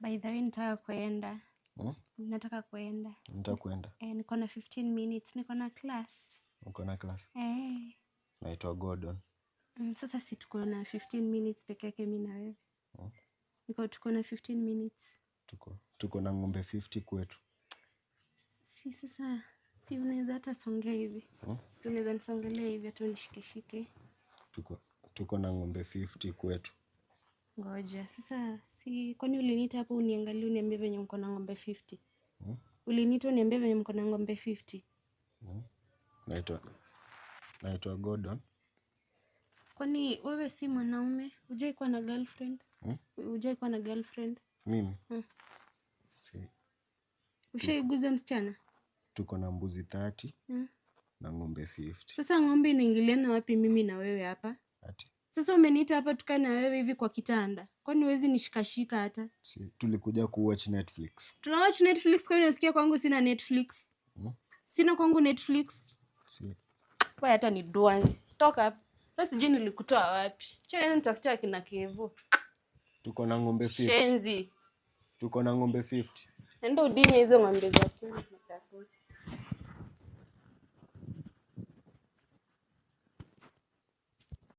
By the way, nataka kuenda. Nataka kuenda. Niko na 15 minutes. Niko na class. Uko na class? Naitwa Gordon. Sasa si tuko na 15 minutes peke yake mimi na wewe. Tuko na 15 minutes. Tuko na ng'ombe 50 kwetu. Sasa unaweza hata songea hivi. Si unaweza nisongelea hivi hata unishikeshike. Tuko na ng'ombe 50 kwetu. Ngoja. Sasa kwani uliniita hapo uniangalie uniambie venye mko na ng'ombe 50? Uliniita uniambie venye mko na ng'ombe 50? Naitwa Gordon. Kwani wewe si mwanaume? Hujai kuwa na girlfriend? Hujai kuwa na girlfriend? Mimi? Si. Ushaiguza msichana? Tuko na mbuzi 30 na ng'ombe 50. Sasa ng'ombe inaingiliana wapi mimi na wewe hapa? Sasa umeniita hapa tukae na wewe hivi kwa kitanda. Kwani huwezi nishikashika hata? Si, tulikuja kuwatch Netflix. Tunawatch Netflix kwa unasikia kwangu sina Netflix? Sina kwangu Netflix. Si. Kwa hata ni dwanzi. Toka hapa. Sasa sijui nilikutoa wapi. Cha nitafutia akina Kevo. Tuko na ng'ombe 50. Shenzi. Tuko na ng'ombe 50. Nenda udini hizo ng'ombe zako.